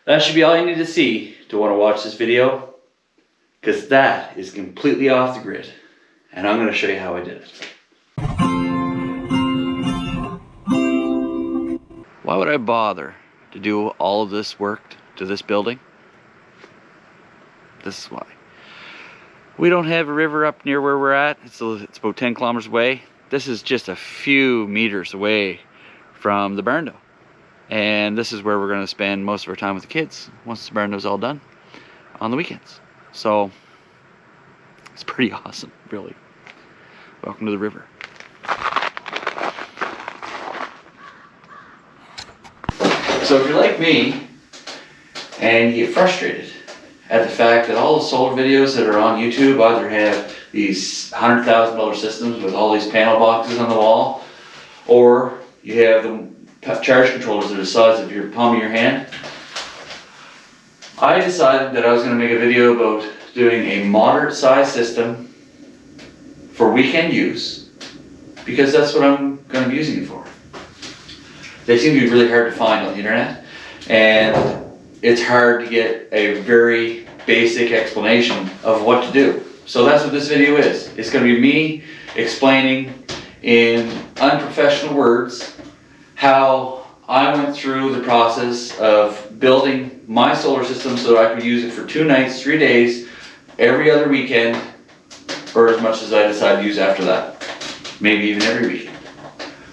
That should be all you need to see to want to watch this video, because that is completely off the grid, and I'm going to show you how I did it. Why would I bother to do all of this work to this building? This is why. We don't have a river up near where we're at. It's about 10 kilometers away. This is just a few meters away from the BARNDO. And this is where we're going to spend most of our time with the kids once the BARNDO's all done on the weekends. So it's pretty awesome, really. Welcome to the river. So if you're like me and you get frustrated at the fact that all the solar videos that are on YouTube either have these $100,000 systems with all these panel boxes on the wall, or you have the charge controllers that are the size of your palm of your hand, I decided that I was going to make a video about doing a moderate size system for weekend use, because that's what I'm going to be using it for. They seem to be really hard to find on the internet, and it's hard to get a very basic explanation of what to do. So that's what this video is. It's going to be me explaining in unprofessional words how I went through the process of building my solar system so that I could use it for 2 nights, 3 days, every other weekend, or as much as I decide to use after that. Maybe even every weekend.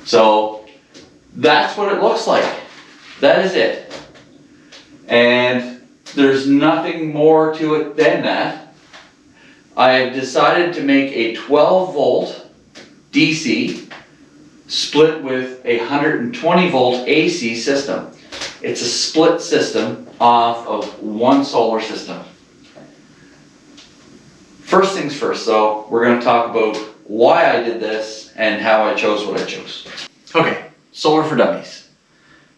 So that's what it looks like. That is it. And there's nothing more to it than that. I have decided to make a 12 volt DC split with a 120 volt AC system. It's a split system off of one solar system. First things first though, we're going to talk about why I did this and how I chose what I chose. Okay, solar for dummies.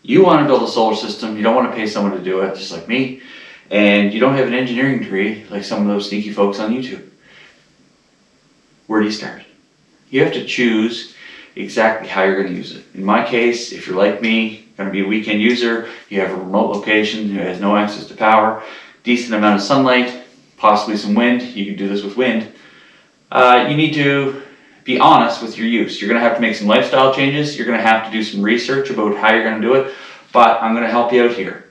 You want to build a solar system, you don't want to pay someone to do it, just like me, and you don't have an engineering degree like some of those sneaky folks on YouTube. Where do you start? You have to choose exactly how you're going to use it. In my case, if you're like me, going to be a weekend user, you have a remote location who has no access to power, decent amount of sunlight, possibly some wind, you can do this with wind, you need to be honest with your use. You're going to have to make some lifestyle changes, you're going to have to do some research about how you're going to do it, but I'm going to help you out here.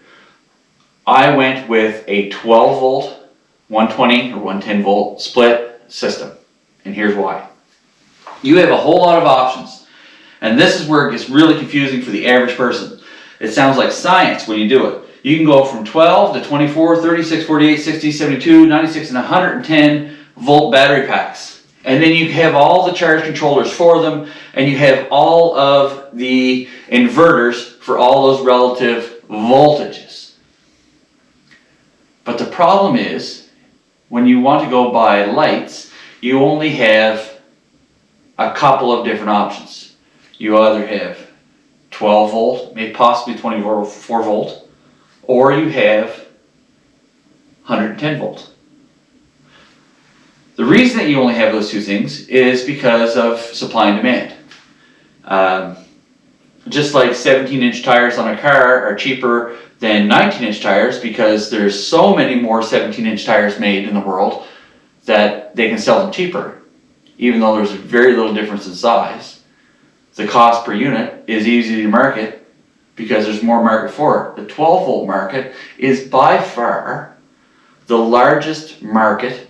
I went with a 12 volt, 120 or 110 volt split system, and here's why. You have a whole lot of options, and this is where it gets really confusing for the average person. It sounds like science when you do it. You can go from 12 to 24, 36, 48, 60, 72, 96, and 110 volt battery packs. And then you have all the charge controllers for them, and you have all of the inverters for all those relative voltages. But the problem is, when you want to go buy lights, you only have a couple of different options. You either have 12 volt, maybe possibly 24 volt, or you have 110 volt. The reason that you only have those two things is because of supply and demand. Just like 17-inch tires on a car are cheaper than 19-inch tires because there's so many more 17-inch tires made in the world that they can sell them cheaper. Even though there's very little difference in size, the cost per unit is easy to market because there's more market for it. The 12 volt market is by far the largest market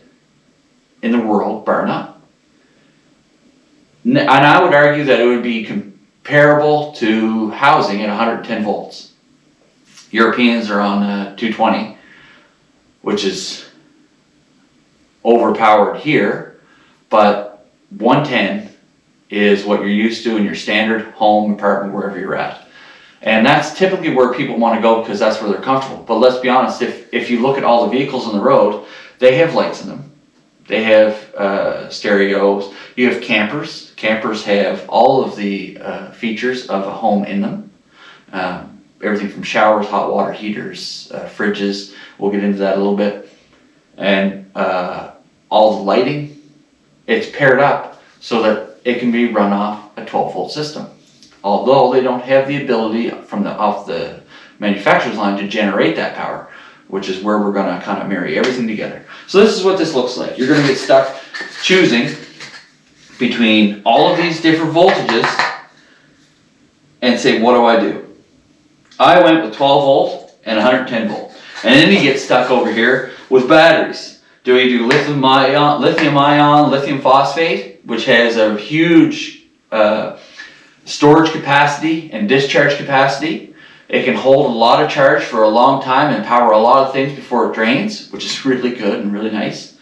in the world, bar none. And I would argue that it would be comparable to housing at 110 volts. Europeans are on 220, which is overpowered here, but 110 is what you're used to in your standard home, apartment, wherever you're at. And that's typically where people want to go because that's where they're comfortable. But let's be honest, if you look at all the vehicles on the road, they have lights in them. They have stereos. You have campers. Campers have all of the features of a home in them. Everything from showers, hot water heaters, fridges. We'll get into that a little bit. And all the lighting. It's paired up so that it can be run off a 12 volt system. Although they don't have the ability off the manufacturer's line to generate that power, which is where we're going to kind of marry everything together. So this is what this looks like. You're going to get stuck choosing between all of these different voltages and say, what do I do? I went with 12 volt and 110 volt. And then you get stuck over here with batteries. Do we do lithium ion, lithium phosphate, which has a huge storage capacity and discharge capacity. It can hold a lot of charge for a long time and power a lot of things before it drains, which is really good and really nice.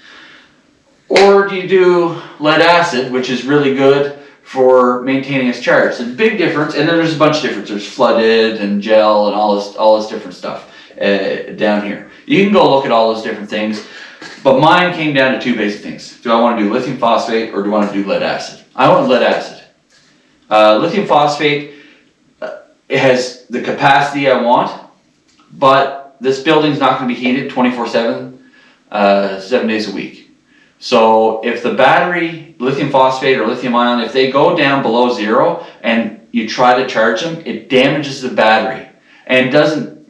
Or do you do lead acid, which is really good for maintaining its charge? There's a big difference, and then there's a bunch of difference. There's flooded and gel and all this different stuff down here. You can go look at all those different things, but mine came down to two basic things. Do I want to do lithium phosphate or do I want to do lead acid? I want lead acid. Lithium phosphate, it has the capacity I want, but this building's not going to be heated 24/7, 7 days a week. So if the battery, lithium phosphate or lithium ion, if they go down below zero and you try to charge them, it damages the battery, and doesn't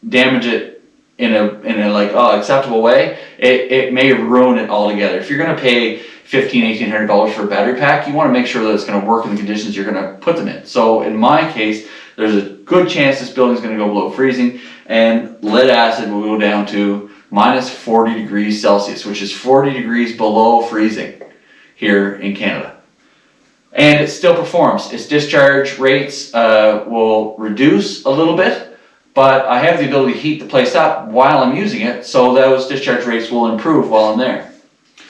damage it in a like acceptable way. It may ruin it altogether. If you're going to pay $1,800 for a battery pack, you want to make sure that it's going to work in the conditions you're going to put them in. So in my case, there's a good chance this building is going to go below freezing, and lead acid will go down to minus 40 degrees Celsius, which is 40 degrees below freezing here in Canada. And it still performs. Its discharge rates will reduce a little bit, but I have the ability to heat the place up while I'm using it, so those discharge rates will improve while I'm there.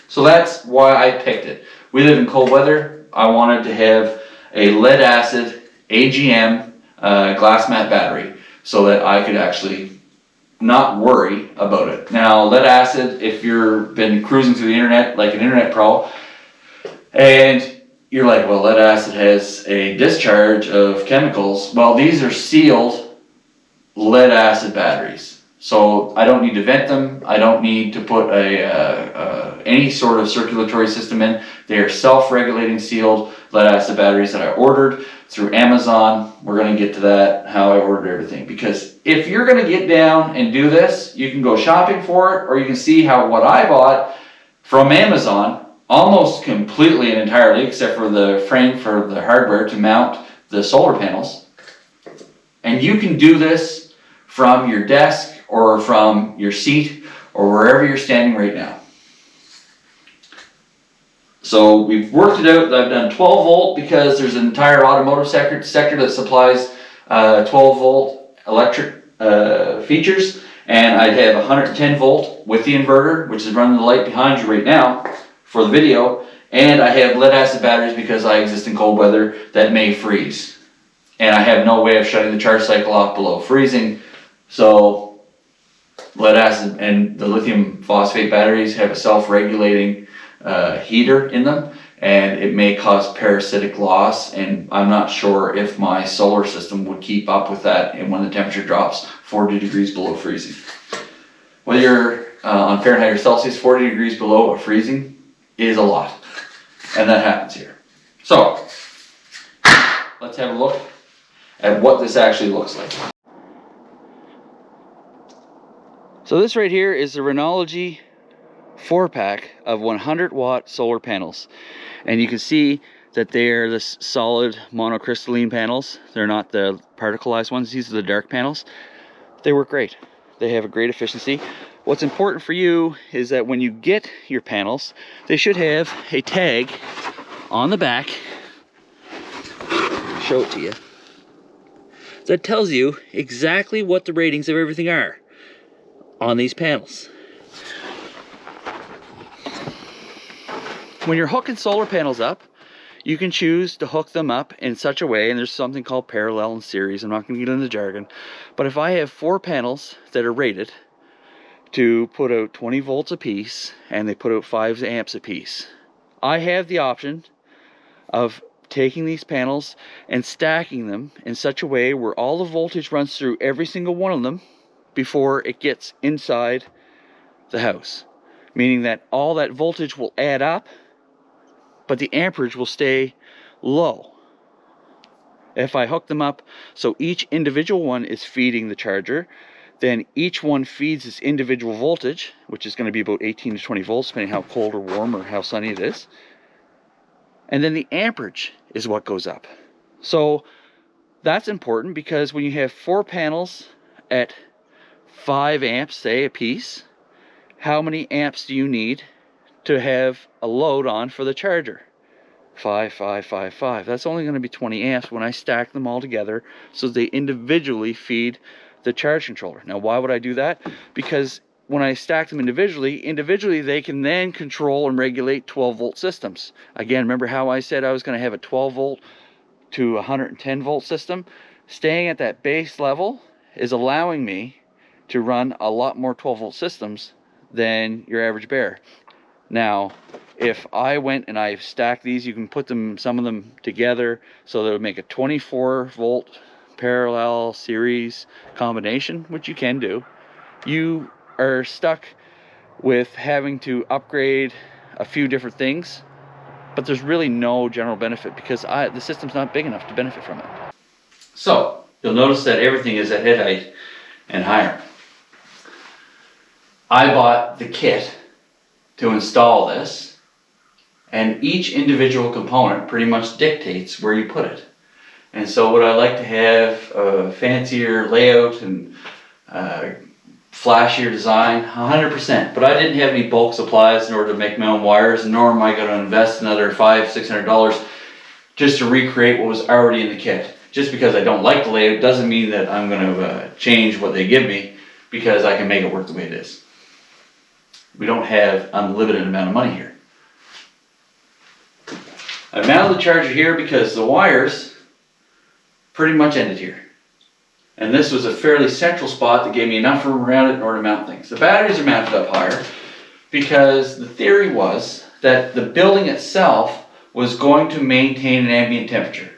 So that's why I picked it. We live in cold weather. I wanted to have a lead acid AGM glass mat battery so that I could actually not worry about it. Now, lead acid, if you've been cruising through the internet like an internet pro, and you're like, well, lead acid has a discharge of chemicals. Well, these are sealed lead acid batteries. So I don't need to vent them. I don't need to put any sort of circulatory system in. They are self-regulating sealed lead acid batteries that I ordered through Amazon. We're going to get to that, how I ordered everything. Because if you're going to get down and do this, you can go shopping for it, or you can see how what I bought from Amazon, almost completely and entirely, except for the frame for the hardware to mount the solar panels. And you can do this from your desk or from your seat or wherever you're standing right now. So we've worked it out. I've done 12 volt because there's an entire automotive sector that supplies 12 volt electric features, and I have 110 volt with the inverter, which is running the light behind you right now for the video, and I have lead acid batteries because I exist in cold weather that may freeze, and I have no way of shutting the charge cycle off below freezing. So lead acid and the lithium phosphate batteries have a self-regulating heater in them, and it may cause parasitic loss, and I'm not sure if my solar system would keep up with that and when the temperature drops 40 degrees below freezing. Whether you're on Fahrenheit or Celsius, 40 degrees below freezing is a lot, and that happens here. So let's have a look at what this actually looks like. So this right here is the RENOLOGY 4-pack of 100 watt solar panels, and you can see that they're the solid monocrystalline panels. They're not the particleized ones. These are the dark panels. They work great. They have a great efficiency. What's important for you is that when you get your panels, they should have a tag on the back, show it to you, that tells you exactly what the ratings of everything are on these panels. When you're hooking solar panels up, you can choose to hook them up in such a way, and there's something called parallel and series. I'm not going to get into the jargon, but if I have 4 panels that are rated to put out 20 volts a piece and they put out 5 amps a piece, I have the option of taking these panels and stacking them in such a way where all the voltage runs through every single one of them before it gets inside the house, meaning that all that voltage will add up, but the amperage will stay low. If I hook them up, so each individual one is feeding the charger, then each one feeds its individual voltage, which is going to be about 18 to 20 volts, depending how cold or warm or how sunny it is. And then the amperage is what goes up. So that's important because when you have 4 panels at 5 amps, say, a piece, how many amps do you need to have a load on for the charger? 5, 5, 5, 5. That's only going to be 20 amps when I stack them all together so they individually feed the charge controller. Now, why would I do that? Because when I stack them individually they can then control and regulate 12 volt systems. Again, remember how I said I was going to have a 12 volt to 110 volt system? Staying at that base level is allowing me to run a lot more 12 volt systems than your average bear. Now, if I went and I stacked these, you can put them, some of them together, so that would make a 24 volt parallel series combination, which you can do. You are stuck with having to upgrade a few different things, but there's really no general benefit because the system's not big enough to benefit from it. So, you'll notice that everything is at head height and higher. I bought the kit to install this, and each individual component pretty much dictates where you put it. And so would I like to have a fancier layout and flashier design? 100%. But I didn't have any bulk supplies in order to make my own wires, nor am I going to invest another $500–600 just to recreate what was already in the kit. Just because I don't like the layout doesn't mean that I'm going to change what they give me, because I can make it work the way it is. We don't have unlimited amount of money here. I mounted the charger here because the wires pretty much ended here. And this was a fairly central spot that gave me enough room around it in order to mount things. The batteries are mounted up higher because the theory was that the building itself was going to maintain an ambient temperature.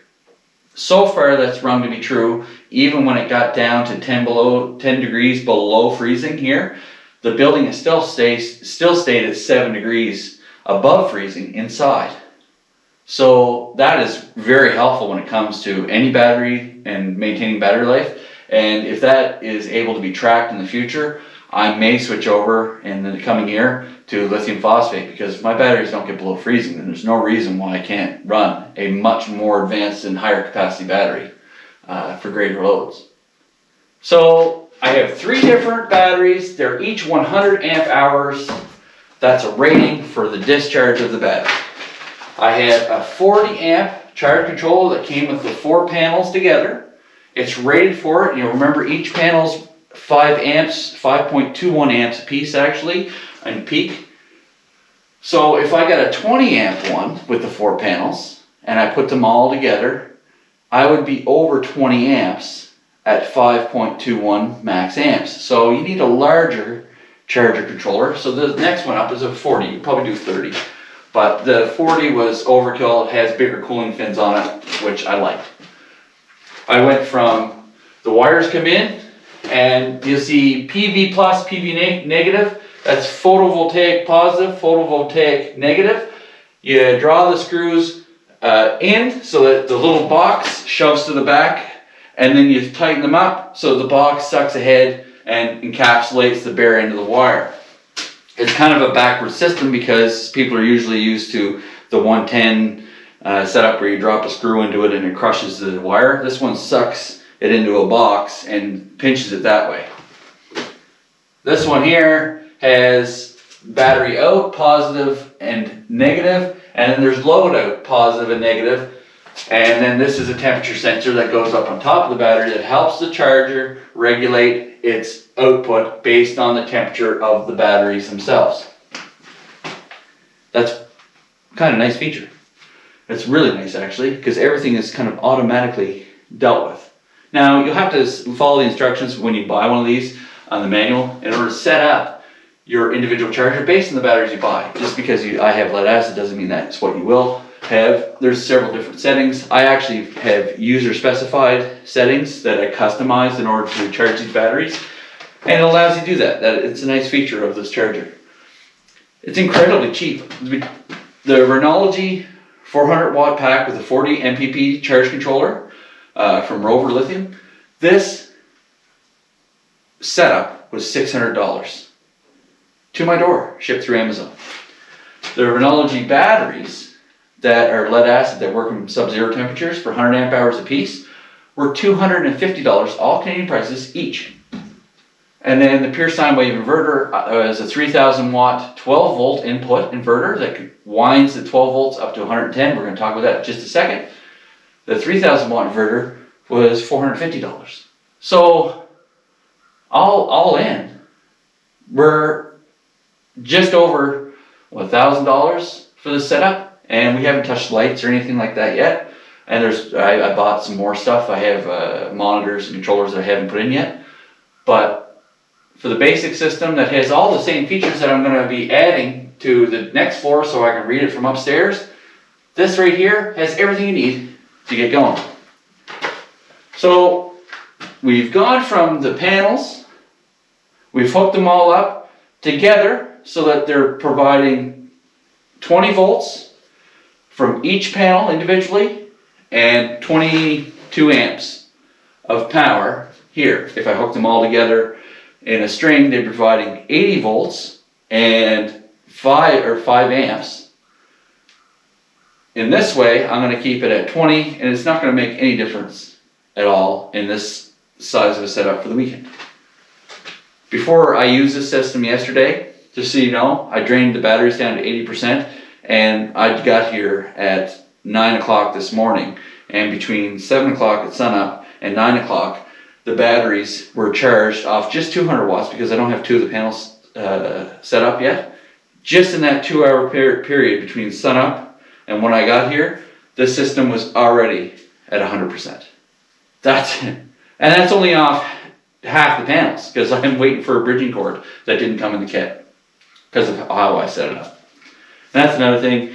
So far that's run to be true. Even when it got down to 10 degrees below freezing here, the building is still stayed at 7 degrees above freezing inside. So that is very helpful when it comes to any battery and maintaining battery life. And if that is able to be tracked in the future, I may switch over in the coming year to lithium phosphate, because if my batteries don't get below freezing, then there's no reason why I can't run a much more advanced and higher capacity battery for greater loads. So I have 3 different batteries. They're each 100 amp hours. That's a rating for the discharge of the battery. I had a 40 amp charge controller that came with the 4 panels together. It's rated for it. You remember each panel's 5 amps, 5.21 amps a piece actually, in peak. So if I got a 20 amp one with the 4 panels and I put them all together, I would be over 20 amps at 5.21 max amps. So you need a larger charger controller. So the next one up is a 40. You probably do 30. But the 40 was overkill. It has bigger cooling fins on it, which I liked. I went from, the wires come in, and you'll see PV plus, PV negative. That's photovoltaic positive, photovoltaic negative. You draw the screws in so that the little box shoves to the back, and then you tighten them up so the box sucks ahead and encapsulates the bare end of the wire. It's kind of a backward system because people are usually used to the 110 setup where you drop a screw into it and it crushes the wire. This one sucks it into a box and pinches it that way. This one here has battery out, positive and negative, and then there's load out, positive and negative. And then this is a temperature sensor that goes up on top of the battery that helps the charger regulate its output based on the temperature of the batteries themselves. That's kind of a nice feature. It's really nice actually, because everything is kind of automatically dealt with. Now you'll have to follow the instructions when you buy one of these on the manual in order to set up your individual charger based on the batteries you buy. Just because I have lead acid doesn't mean that's what you will have. There's several different settings. I actually have user specified settings that I customized in order to charge these batteries, and it allows you to do that. It's a nice feature of this charger. It's incredibly cheap. The RENOLOGY 400 watt pack with a 40 MPP charge controller from Rover Lithium. This setup was $600 to my door, shipped through Amazon. The RENOLOGY batteries that are lead acid that work in sub-zero temperatures for 100 amp hours a piece were $250, all Canadian prices each. And then the pure sine wave inverter is a 3000 watt 12 volt input inverter that winds the 12 volts up to 110. We're going to talk about that in just a second. The 3000 watt inverter was $450. So all in, we're just over $1,000 for the setup, and we haven't touched lights or anything like that yet. And I bought some more stuff. I have monitors and controllers that I haven't put in yet. But for the basic system that has all the same features that I'm going to be adding to the next floor so I can read it from upstairs, this right here has everything you need to get going. So we've gone from the panels, we've hooked them all up together so that they're providing 20 volts from each panel individually and 22 amps of power here. If I hook them all together in a string, they're providing 80 volts and 5 amps. In this way, I'm going to keep it at 20, and it's not going to make any difference at all in this size of a setup for the weekend. Before I used this system yesterday, just so you know, I drained the batteries down to 80%, and I got here at 9 o'clock this morning, and between 7 o'clock at sunup and 9 o'clock, the batteries were charged off just 200 watts because I don't have two of the panels set up yet. Just in that 2 hour period between sunup and when I got here, the system was already at 100%. And that's only off half the panels because I'm waiting for a bridging cord that didn't come in the kit because of how I set it up. And that's another thing.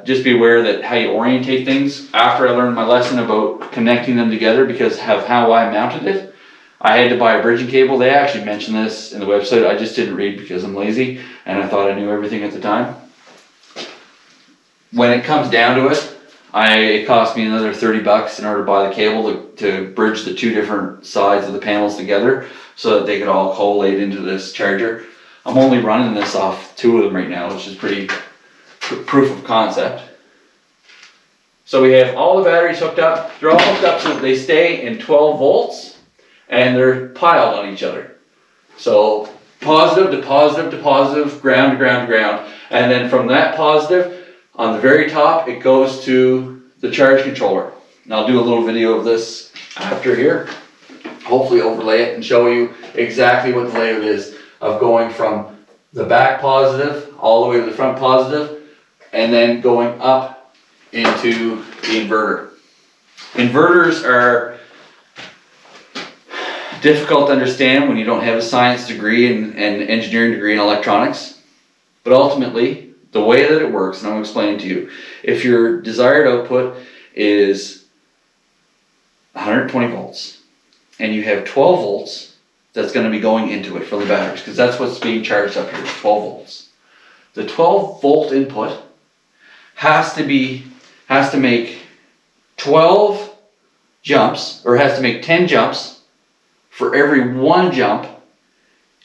Just be aware that how you orientate things. After I learned my lesson about connecting them together because of how I mounted it, I had to buy a bridging cable. They actually mentioned this in the website. I just didn't read because I'm lazy and I thought I knew everything at the time. When it comes down to it, it cost me another $30 in order to buy the cable to bridge the two different sides of the panels together so that they could all collate into this charger. I'm only running this off two of them right now, which is pretty proof of concept. So we have all the batteries hooked up. They're all hooked up so that they stay in 12 volts and they're piled on each other. So positive to positive to positive, ground to ground to ground. And then from that positive, on the very top, it goes to the charge controller. And I'll do a little video of this after here. Hopefully overlay it and show you exactly what the layout is of going from the back positive all the way to the front positive and then going up into the inverter. Inverters are difficult to understand when you don't have a science degree and engineering degree in electronics. But ultimately, the way that it works, and I'm explaining to you, if your desired output is 120 volts and you have 12 volts that's going to be going into it from the batteries, because that's what's being charged up here, 12 volts. The 12 volt input has to make 12 jumps, or has to make 10 jumps for every one jump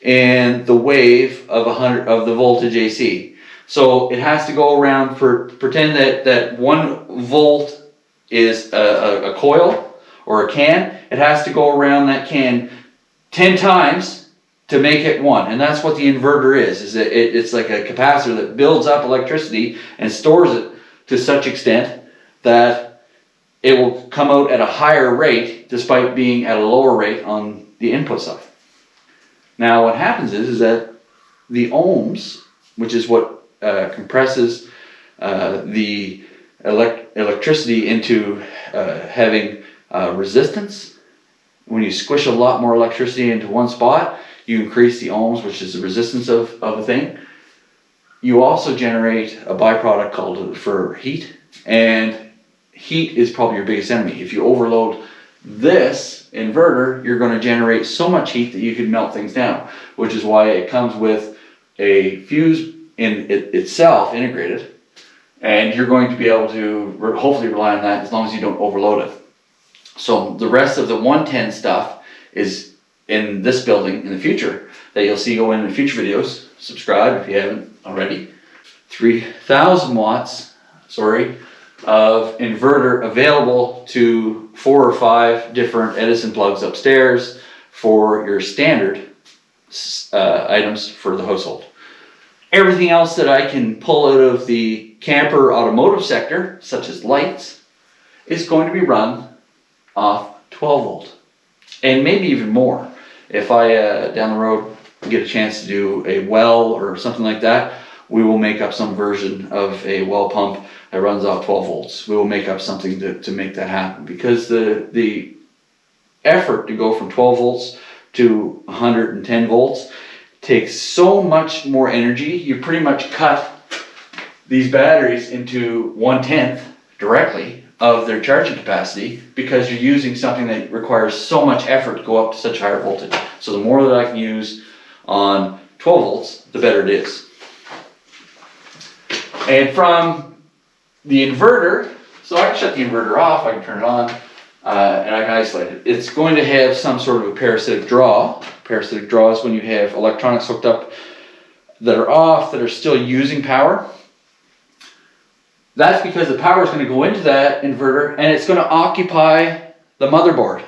in the wave of 100 of the voltage AC. So it has to go around pretend that 1 volt is a coil or a can. It has to go around that can 10 times to make it 1. And that's what the inverter is that it's like a capacitor that builds up electricity and stores it to such extent that it will come out at a higher rate despite being at a lower rate on the input side. Now what happens is that the ohms, which is what compresses the electricity into having resistance. When you squish a lot more electricity into one spot, you increase the ohms, which is the resistance of a thing. You also generate a byproduct called for heat, and heat is probably your biggest enemy. If you overload this inverter, you're going to generate so much heat that you can melt things down, which is why it comes with a fuse in itself integrated, and you're going to be able to hopefully rely on that as long as you don't overload it. So the rest of the 110 stuff is in this building in the future that you'll see go in future videos. Subscribe if you haven't already. 3,000 watts, of inverter available to 4 or 5 different Edison plugs upstairs for your standard items for the household. Everything else that I can pull out of the camper automotive sector, such as lights, is going to be run off 12 volt, and maybe even more. If I down the road get a chance to do a well or something like that, we will make up some version of a well pump that runs off 12 volts. We will make up something to make that happen, because the effort to go from 12 volts to 110 volts takes so much more energy. You pretty much cut these batteries into 1/10 directly of their charging capacity, because you're using something that requires so much effort to go up to such higher voltage. So the more that I can use on 12 volts, the better it is. And from the inverter, so I can shut the inverter off, I can turn it on, and I can isolate it. It's going to have some sort of a parasitic draw. Parasitic draw is when you have electronics hooked up that are off, that are still using power. That's because the power is going to go into that inverter and it's going to occupy the motherboard.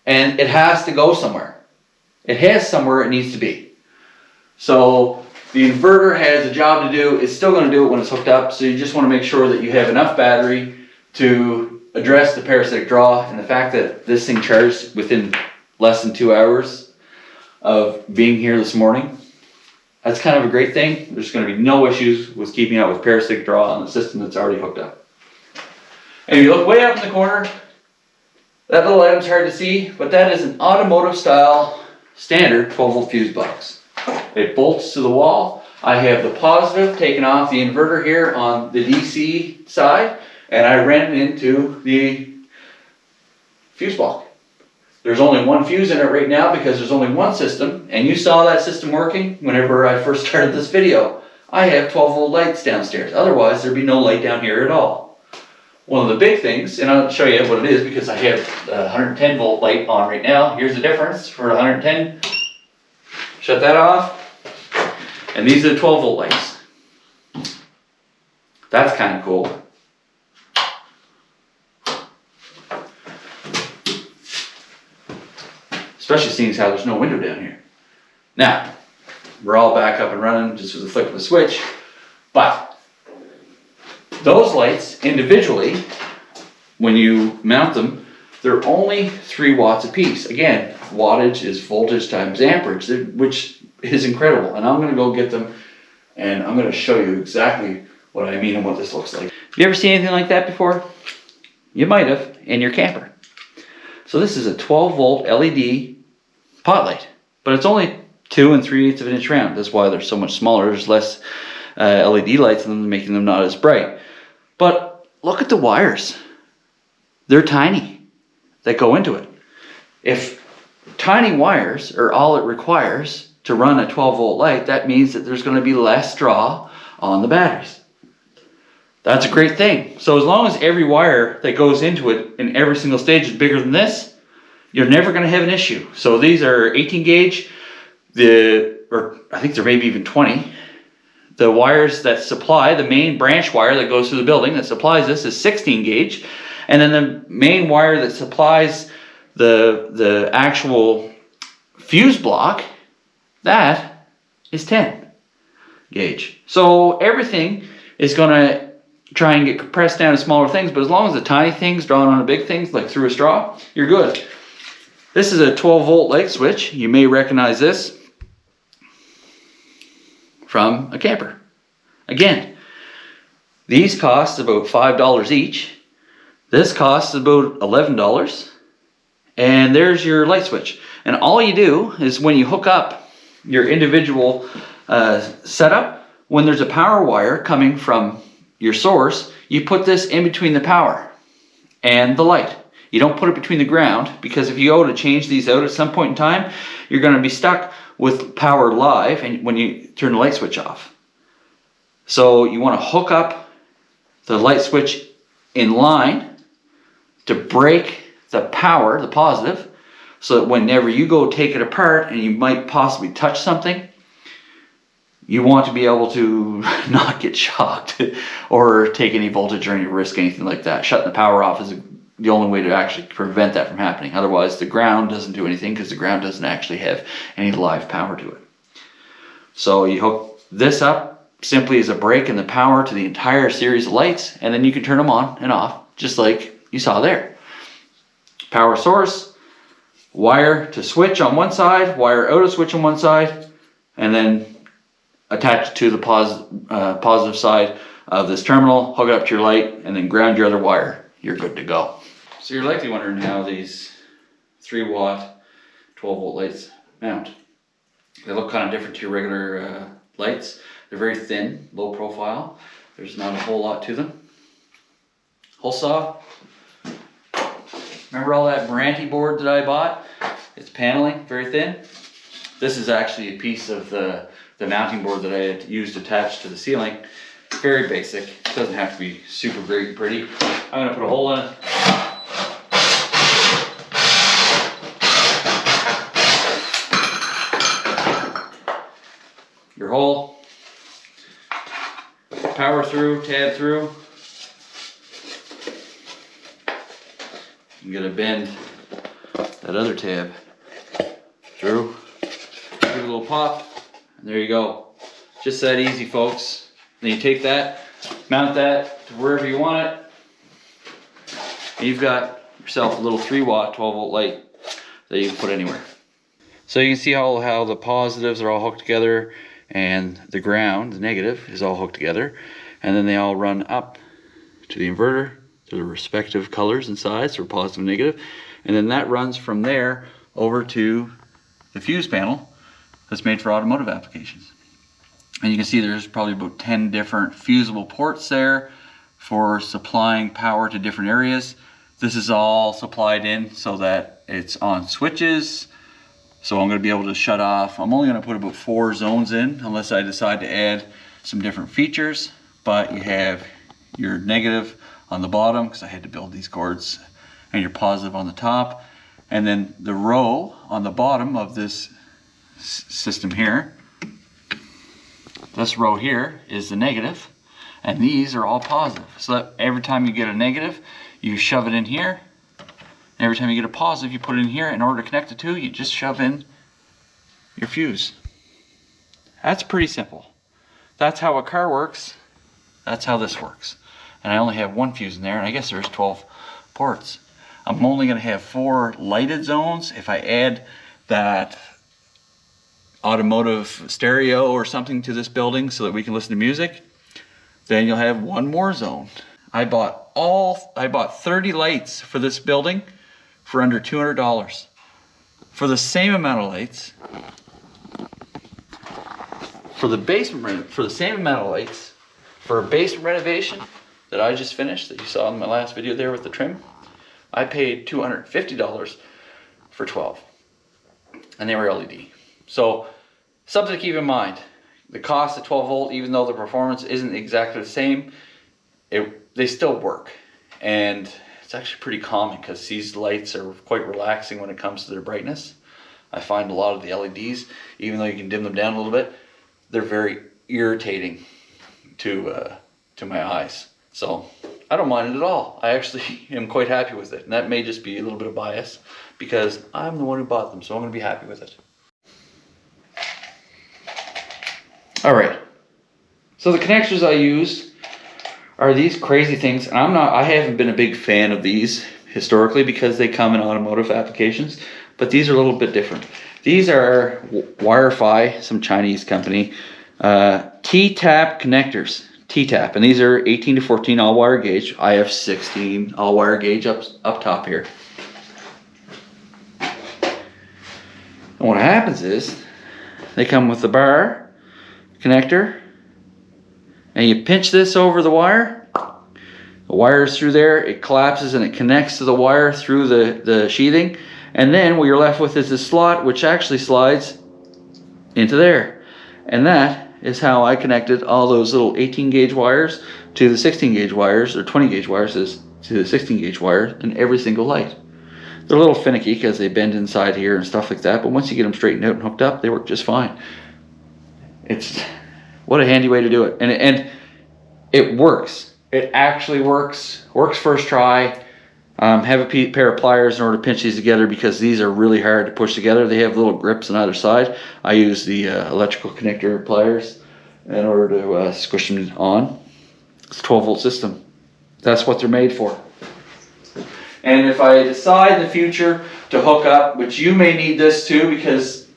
And it has to go somewhere. It has somewhere it needs to be. So the inverter has a job to do. It's still going to do it when it's hooked up. So you just want to make sure that you have enough battery to address the parasitic draw, and the fact that this thing charged within less than 2 hours of being here this morning. That's kind of a great thing. There's going to be no issues with keeping up with parasitic draw on the system that's already hooked up. And if you look way up in the corner, that little item's hard to see, but that is an automotive style standard 12 volt fuse box. It bolts to the wall. I have the positive taken off the inverter here on the DC side, and I ran it into the fuse block. There's only one fuse in it right now because there's only one system, and you saw that system working whenever I first started this video. I have 12 volt lights downstairs. Otherwise, there'd be no light down here at all. One of the big things, and I'll show you what it is because I have a 110 volt light on right now. Here's the difference for 110. Shut that off. And these are the 12 volt lights. That's kind of cool. Especially seeing as how there's no window down here. Now, we're all back up and running just with a flick of the switch, but those lights individually, when you mount them, they're only 3 watts apiece. Again, wattage is voltage times amperage, which is incredible. And I'm going to go get them, and I'm going to show you exactly what I mean and what this looks like. Have you ever seen anything like that before? You might have in your camper. So this is a 12 volt LED pot light, but it's only 2 3/8 of an inch round. That's why they're so much smaller. There's less LED lights in them, making them not as bright. But look at the wires. They're tiny that go into it. If tiny wires are all it requires to run a 12 volt light, that means that there's going to be less draw on the batteries. That's a great thing. So as long as every wire that goes into it in every single stage is bigger than this, you're never going to have an issue. So these are 18 gauge, or I think there may be even 20. The wires that supply, the main branch wire that goes through the building that supplies this is 16 gauge. And then the main wire that supplies the actual fuse block, that is 10 gauge. So everything is going to try and get compressed down to smaller things, but as long as the tiny things drawn on the big things, like through a straw, you're good. This is a 12 volt light switch. You may recognize this from a camper. Again, these cost about $5 each. This costs about $11. And there's your light switch. And all you do is when you hook up your individual setup, when there's a power wire coming from your source, you put this in between the power and the light. You don't put it between the ground, because if you go to change these out at some point in time, you're going to be stuck with power live and when you turn the light switch off. So you want to hook up the light switch in line to break the power, the positive, so that whenever you go take it apart and you might possibly touch something, you want to be able to not get shocked or take any voltage or any risk, anything like that. Shutting the power off is the only way to actually prevent that from happening. Otherwise, the ground doesn't do anything because the ground doesn't actually have any live power to it. So you hook this up simply as a break in the power to the entire series of lights, and then you can turn them on and off, just like you saw there. Power source, wire to switch on one side, wire out a switch on one side, and then attach it to the positive side of this terminal, hook it up to your light, and then ground your other wire. You're good to go. So you're likely wondering how these 3 watt 12 volt lights mount. They look kind of different to your regular lights. They're very thin, low profile. There's not a whole lot to them. Hole saw. Remember all that Branty board that I bought? It's paneling, very thin. This is actually a piece of the mounting board that I had used attached to the ceiling. Very basic. It doesn't have to be super great pretty. I'm gonna put a hole in it. Your hole. Power through, tab through. You gotta bend that other tab through. Give it a little pop, and there you go. Just that easy, folks. Then you take that, mount that to wherever you want it, and you've got yourself a little 3 watt 12 volt light that you can put anywhere. So you can see how the positives are all hooked together, and the ground, the negative, is all hooked together, and then they all run up to the inverter to the respective colors and sides, or positive and negative, and then that runs from there over to the fuse panel that's made for automotive applications. And you can see there's probably about 10 different fusible ports there for supplying power to different areas. This is all supplied in so that it's on switches. So I'm going to be able to shut off. I'm only going to put about 4 zones in unless I decide to add some different features. But you have your negative on the bottom, because I had to build these cords, and your positive on the top. And then the row on the bottom of this system here, this row here is the negative, and these are all positive. So that every time you get a negative, you shove it in here. And every time you get a positive, you put it in here. In order to connect the two, you just shove in your fuse. That's pretty simple. That's how a car works. That's how this works. And I only have 1 fuse in there, and I guess there's 12 ports. I'm only going to have 4 lighted zones. If I add that automotive stereo or something to this building so that we can listen to music, then you'll have 1 more zone. I bought 30 lights for this building for under $200. For the same amount of lights, for the same amount of lights, for a basement renovation that I just finished, that you saw in my last video there with the trim, I paid $250 for 12, and they were LED. So something to keep in mind, the cost of 12 volt, even though the performance isn't exactly the same, they still work. And it's actually pretty common because these lights are quite relaxing when it comes to their brightness. I find a lot of the LEDs, even though you can dim them down a little bit, they're very irritating to my eyes. So I don't mind it at all. I actually am quite happy with it. And that may just be a little bit of bias because I'm the one who bought them, so I'm going to be happy with it. Alright, so the connectors I used are these crazy things, and I haven't been a big fan of these historically because they come in automotive applications, but these are a little bit different. These are Wi-Fi, some Chinese company, T-tap connectors, T-tap, and these are 18 to 14 all wire gauge. I have 16 all wire gauge up top here. And what happens is they come with the bar connector, and you pinch this over the wire. The wire is through there, it collapses and it connects to the wire through the sheathing, and then what you're left with is a slot which actually slides into there. And that is how I connected all those little 18 gauge wires to the 16 gauge wires, or 20 gauge wires to the 16 gauge wire in every single light. They're a little finicky because they bend inside here and stuff like that, but once you get them straightened out and hooked up, they work just fine. It's what a handy way to do it, and it works. It actually works. Works first try. Have a pair of pliers in order to pinch these together because these are really hard to push together. They have little grips on either side. I use the electrical connector pliers in order to squish them on. It's a 12-volt system. That's what they're made for. And if I decide in the future to hook up, which you may need this too because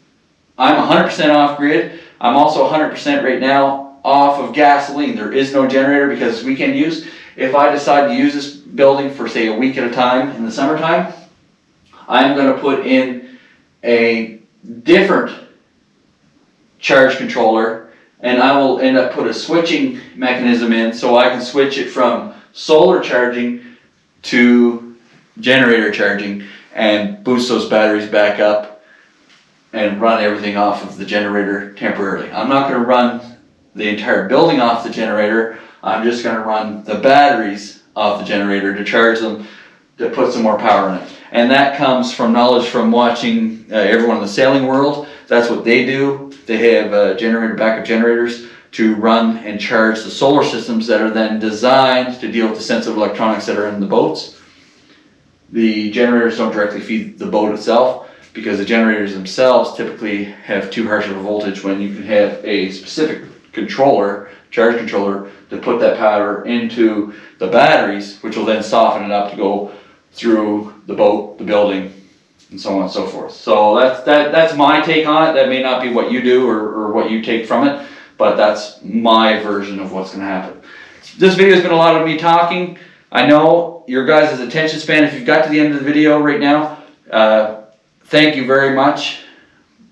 I'm 100% off grid. I'm also 100% right now off of gasoline. There is no generator because it's weekend use. If I decide to use this building for say a week at a time in the summertime, I'm going to put in a different charge controller, and I will end up put a switching mechanism in so I can switch it from solar charging to generator charging and boost those batteries back up and run everything off of the generator temporarily. I'm not going to run the entire building off the generator. I'm just going to run the batteries off the generator to charge them, to put some more power in it. And that comes from knowledge from watching everyone in the sailing world. That's what they do. They have backup generators to run and charge the solar systems that are then designed to deal with the sensitive electronics that are in the boats. The generators don't directly feed the boat itself because the generators themselves typically have too harsh of a voltage when you can have a specific controller, charge controller, to put that power into the batteries, which will then soften it up to go through the boat, the building, and so on and so forth. So that's my take on it. That may not be what you do or what you take from it, but that's my version of what's going to happen. This video has been a lot of me talking. I know your guys' attention span, if you've got to the end of the video right now, thank you very much.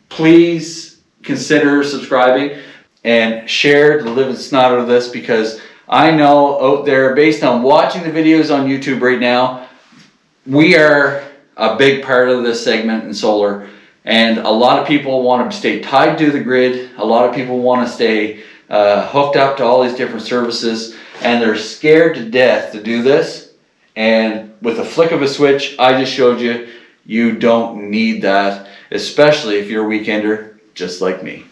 Please consider subscribing and share the living snot out of this, because I know out there, based on watching the videos on YouTube right now, we are a big part of this segment in solar, and a lot of people want to stay tied to the grid. A lot of people want to stay hooked up to all these different services, and they're scared to death to do this. And with a flick of a switch, I just showed you, you don't need that, especially if you're a weekender just like me.